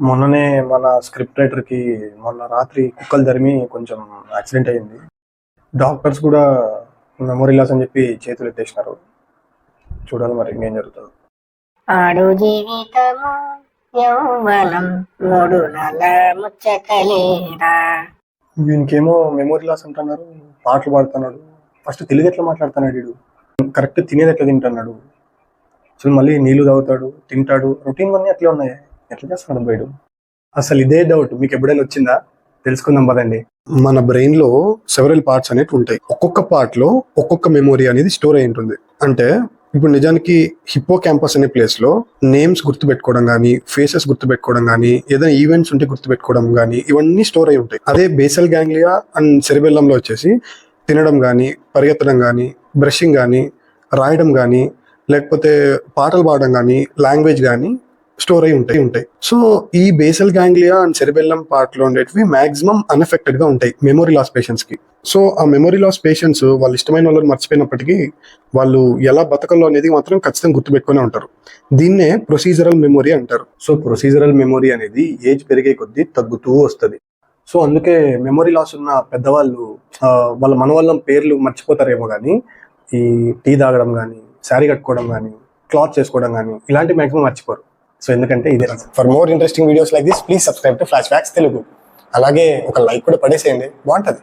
మొన్ననే మన స్క్రిప్ట్ రైటర్కి మొన్న రాత్రి కుక్కలు తరిమి కొంచెం యాక్సిడెంట్ అయ్యింది. డాక్టర్స్ కూడా మెమొరీ లాస్ అని చెప్పి చేతులు ఎత్తేసినారు. చూడాలి మరి ఇంకేం జరుగుతుందో. ఆడు జీవితము యౌవనం మూడు నెల ముచ్చటలేరా. వీనికేమో మెమొరీ లాస్ అంటున్నారు, పాటలు పాడుతున్నాడు. ఫస్ట్ తెలుగు ఎట్లా మాట్లాడుతున్నాడు వీడు? కరెక్ట్ తినేది ఎట్లా తింటున్నాడు? అసలు మళ్ళీ నీళ్లు తాగుతాడు, తింటాడు, రొటీన్ అన్నీ అట్లే ఉన్నాయి. ఎట్లా చేస్తున్నాడు బయట? అసలు ఇదే డౌట్ మీకు ఎప్పుడైనా వచ్చిందా? తెలుసుకుందాం పదండి. మన బ్రెయిన్ లో సెవెరల్ పార్ట్స్ అనేవి ఉంటాయి. ఒక్కొక్క పార్ట్ లో ఒక్కొక్క మెమొరీ అనేది స్టోర్ అయి ఉంటుంది. అంటే ఇప్పుడు నిజానికి హిప్పో క్యాంపస్ అనే ప్లేస్ లో నేమ్స్ గుర్తుపెట్టుకోవడం కానీ, ఫేసెస్ గుర్తుపెట్టుకోవడం కానీ, ఏదైనా ఈవెంట్స్ ఉంటే గుర్తుపెట్టుకోవడం కానీ, ఇవన్నీ స్టోర్ అయి ఉంటాయి. అదే బేసల్ గ్యాంగ్లియా అండ్ సెరిబెల్లం లో వచ్చేసి తినడం కానీ, పరిగెత్తడం కానీ, బ్రషింగ్ కానీ, రాయడం కానీ, లేకపోతే పాటలు పాడడం కానీ, లాంగ్వేజ్ కానీ స్టోర్ అయి ఉంటాయి. సో ఈ basal ganglia and cerebellum part లో ఉండేటివి మాక్సిమం అన్ఎఫెక్టెడ్ గా ఉంటాయి మెమొరీ లాస్ పేషెంట్స్ కి. సో ఆ మెమొరీ లాస్ పేషెంట్స్ వాళ్ళు ఇష్టమైన వాళ్ళని మర్చిపోయినప్పటికీ వాళ్ళు ఎలా బతకల్లో అనేది మాత్రం ఖచ్చితంగా గుర్తుపెట్టుకునే ఉంటారు. దీన్నే ప్రొసీజరల్ మెమొరీ అంటారు. సో ప్రొసీజరల్ మెమొరీ అనేది ఏజ్ పెరిగే కొద్దీ తగ్గుతూ వస్తుంది. సో అందుకే మెమొరీ లాస్ ఉన్న పెద్దవాళ్ళు వాళ్ళ మనవళ్ళ పేర్లు మర్చిపోతారేమో కానీ ఈ టీ తాగడం కానీ, శారీ కట్టుకోవడం కానీ, క్లాత్ చేసుకోవడం కానీ ఇలాంటి మ్యాక్సిమం మర్చిపోరు. సో ఎందుకంటే ఇదే. For more interesting videos like this please subscribe to flash facts Telugu. అలాగే ఒక లైక్ కూడా పడేసేయండి, బాగుంటుంది.